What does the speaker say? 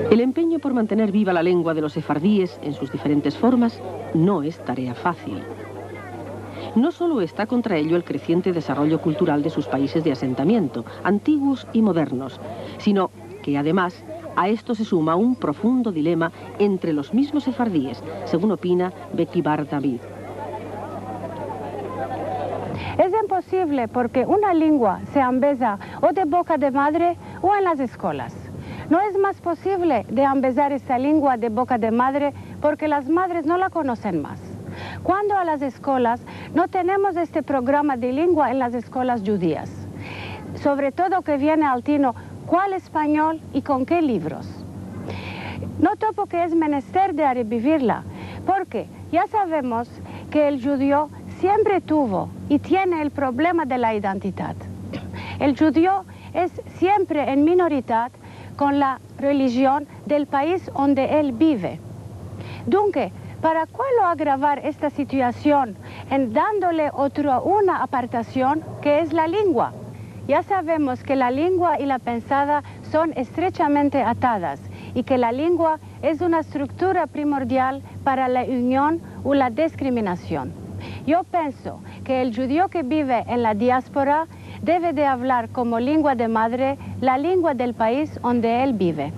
El empeño por mantener viva la lengua de los sefardíes en sus diferentes formas no es tarea fácil. No solo está contra ello el creciente desarrollo cultural de sus países de asentamiento, antiguos y modernos, sino que además a esto se suma un profundo dilema entre los mismos sefardíes, según opina Becky Bar David. Es imposible porque una lengua se embesa o de boca de madre o en las escuelas. No es más posible de embezar esta lengua de boca de madre porque las madres no la conocen más. Cuando a las escuelas no tenemos este programa de lengua en las escuelas judías, sobre todo que viene al tino cuál español y con qué libros. No topo que es menester de revivirla, porque ya sabemos que el judío siempre tuvo y tiene el problema de la identidad. El judío es siempre en minoridad con la religión del país donde él vive. Dunque, ¿para cuál agravar esta situación en dándole una apartación que es la lengua? Ya sabemos que la lengua y la pensada son estrechamente atadas y que la lengua es una estructura primordial para la unión o la discriminación. Yo pienso que el judío que vive en la diáspora debe de hablar como lengua de madre la lengua del país donde él vive.